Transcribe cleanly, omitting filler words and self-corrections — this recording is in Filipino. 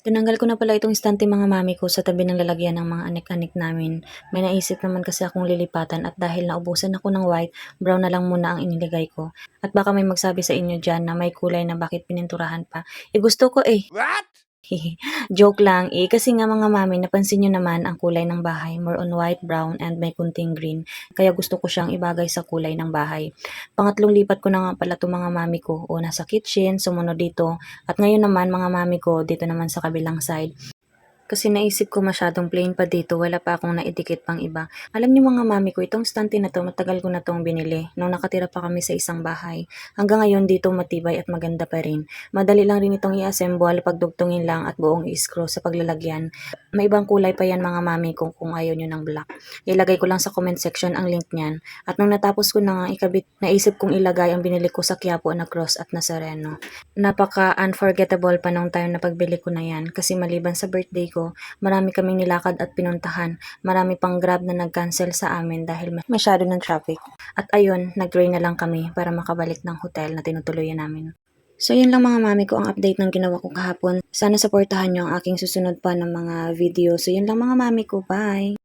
Tinanggal ko na pala itong istante mga mami ko sa tabi ng lalagyan ng mga anik-anik namin. May naisip naman kasi akong lilipatan at dahil naubusan ako ng white, brown na lang muna ang iniligay ko. At baka may magsabi sa inyo dyan na may kulay na bakit pininturahan pa. Gusto ko eh. What? Joke lang eh, kasi nga mga mami, napansin nyo naman ang kulay ng bahay, more on white, brown, and may kunting green. Kaya gusto ko siyang ibagay sa kulay ng bahay. Pangatlong lipat ko na nga pala itong mga mami ko. Una sa kitchen, sumunod dito, at ngayon naman mga mami ko, dito naman sa kabilang side. Kasi naisip ko masyadong plain pa dito, wala pa akong naidikit pang iba. Alam niyo mga mami ko, itong stante na to, matagal ko na tong binili. Nung nakatira pa kami sa isang bahay. Hanggang ngayon dito matibay at maganda pa rin. Madali lang rin itong i-assemble, pagdugtungin lang at buong i-screw sa paglalagyan. May ibang kulay pa yan mga mami ko kung ayaw nyo ng black. Ilagay ko lang sa comment section ang link niyan. At nung natapos ko na nga ikabit, naisip kong ilagay ang binili ko sa Quiapo na cross at Nazareno. Napaka-unforgettable pa nung time na pagbili ko na yan kasi maliban sa birthday ko, marami kaming nilakad at pinuntahan. Marami pang Grab na nag-cancel sa amin dahil masyado ng traffic. At ayun, nag-train na lang kami para makabalik ng hotel na tinutuluyan namin. So yun lang mga mami ko ang update ng ginawa ko kahapon. Sana supportahan nyo ang aking susunod pa ng mga video. So yun lang mga mami ko, bye!